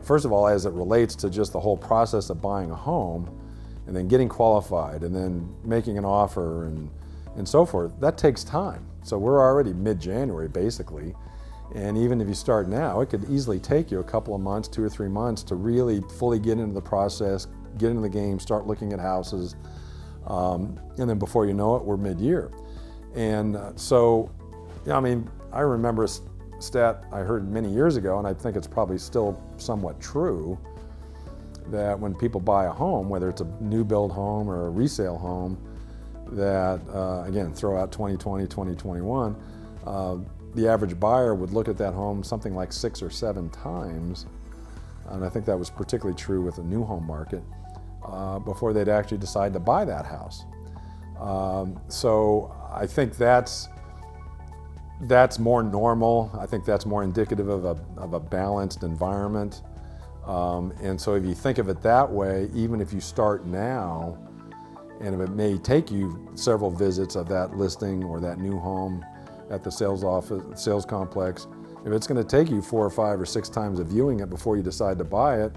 first of all, as it relates to just the whole process of buying a home and then getting qualified and then making an offer and so forth, that takes time. So we're already mid-January basically. And even if you start now, it could easily take you a couple of months, 2 or 3 months to really fully get into the process, get into the game, start looking at houses. And then before you know it, we're mid-year. And so, I mean, I remember a stat I heard many years ago, and I think it's probably still somewhat true, that when people buy a home, whether it's a new build home or a resale home, that, again, throw out 2020, 2021, the average buyer would look at that home something like 6 or 7 times, and I think that was particularly true with the new home market, before they'd actually decide to buy that house. So I think that's more normal. I think that's more indicative of a balanced environment. And so if you think of it that way, even if you start now, and if it may take you several visits of that listing or that new home at the sales office, sales complex, if it's going to take you 4 or 5 or 6 times of viewing it before you decide to buy it,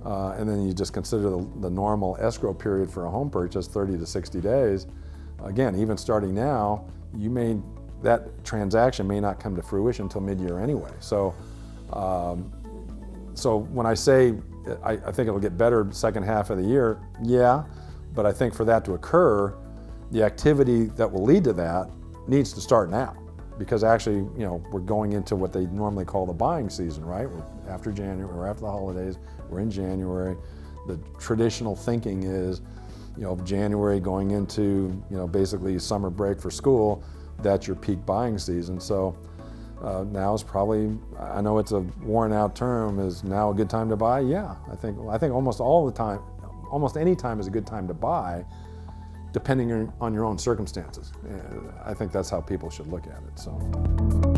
and then you just consider the normal escrow period for a home purchase, 30 to 60 days, again, even starting now, that transaction may not come to fruition until mid-year anyway. So, so when I say I think it'll get better second half of the year, yeah, but I think for that to occur, the activity that will lead to that needs to start now, because actually, we're going into what they normally call the buying season, right? We're after January, we're after the holidays, we're in January. The traditional thinking is, January going into, basically summer break for school, that's your peak buying season. So now is probably, I know it's a worn out term, is now a good time to buy? Yeah, I think almost all the time, almost any time is a good time to buy, depending on your own circumstances. I think that's how people should look at it. So.